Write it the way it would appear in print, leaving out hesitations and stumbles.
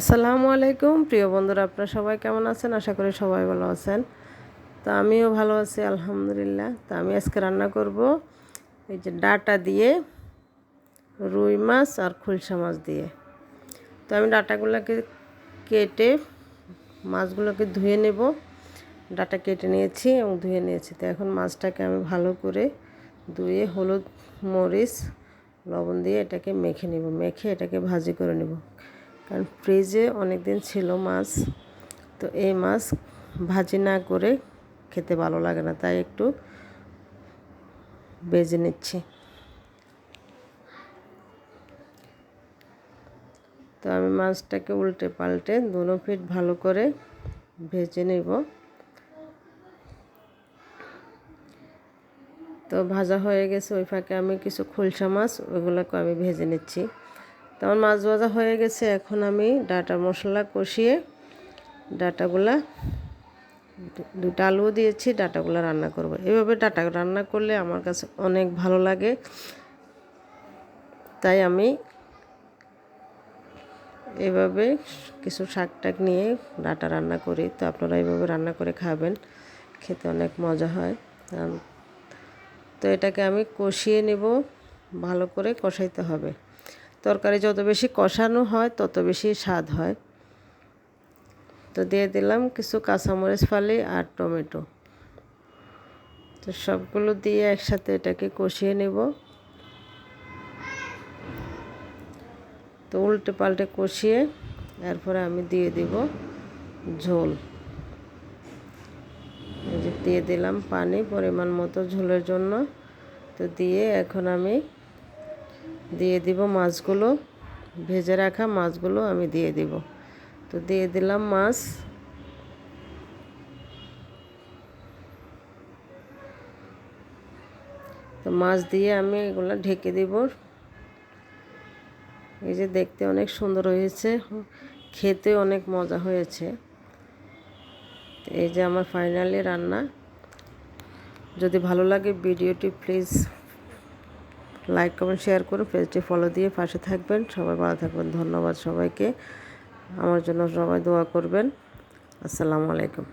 আসসালামু আলাইকুম প্রিয় বন্ধুরা, আপনারা সবাই কেমন আছেন? আশা করি সবাই ভালো আছেন। তো আমিও ভালো আছি আলহামদুলিল্লাহ। তো আমি আজকে রান্না করব এই যে ডাঁটা দিয়ে রুই মাছ আর খুলসা মাছ দিয়ে। তো আমি ডাঁটাগুলোকে কেটে মাছগুলোকে ধুয়ে নেব। ডাঁটা কেটে নিয়েছি এবং ধুয়ে নিয়েছি। তো এখন মাছটাকে আমি ভালো করে ধুয়ে হলুদ মরিচ লবণ দিয়ে এটাকে মেখে নেব, মেখে এটাকে ভাজি করে নেব। কারণ ফ্রিজে অনেক দিন ছিল মাছ, তো এই মাছ ভাজি না করে খেতে ভালো লাগে না, তাই একটু ভেজে নিচ্ছি। তো আমি মাছটাকে উল্টে পাল্টে দুনো পিঠ ভালো করে ভেজে নেব। তো ভাজা হয়ে গেছে, ওই ফাঁকে আমি কিছু খুলসা মাছ ওইগুলোকে আমি ভেজে নিচ্ছি। তো আমার মাছ ভাজা হয়ে গেছে, এখন আমি ডাঁটা মশলা কষিয়ে ডাঁটাগুলা দুটো আলু দিয়েছি, ডাঁটাগুলো রান্না করব। এভাবে ডাঁটা রান্না করলে আমার কাছে অনেক ভালো লাগে, তাই আমি এভাবে কিছু শাক টাক নিয়ে ডাঁটা রান্না করি। তো আপনারা এইভাবে রান্না করে খাবেন, খেতে অনেক মজা হয়। তো এটাকে আমি কষিয়ে নেব, ভালো করে কষাইতে হবে। তরকারি যত বেশি কষানো হয় তত বেশি স্বাদ হয়। তো দিয়ে দিলাম কিছু কাঁচামরিচ ফালি আর টমেটো। তো সবগুলো দিয়ে একসাথে এটাকে কষিয়ে নেব। তো উল্টে পাল্টে কষিয়ে এরপরে আমি দিয়ে দিব ঝোল। এই যে দিয়ে দিলাম পানি পরিমাণ মতো ঝোলের জন্য। তো দিয়ে এখন আমি দিয়ে দিব মাছগুলো, ভেজে রাখা মাছগুলো আমি দিয়ে দিব। তো দিয়ে দিলাম মাছ। তো মাছ দিয়ে আমি এগুলো ঢেকে দিব। এই যে দেখতে অনেক সুন্দর হয়েছে, খেতে অনেক মজা হয়েছে। এই যে আমার ফাইনালি রান্না। যদি ভালো লাগে ভিডিওটি প্লিজ লাইক কমেন্ট শেয়ার করুন, পেজটি ফলো দিয়ে পাশে থাকবেন। সবাই ভালো থাকবেন। ধন্যবাদ সবাইকে। আমার জন্য সবাই দোয়া করবেন। আসসালামু আলাইকুম।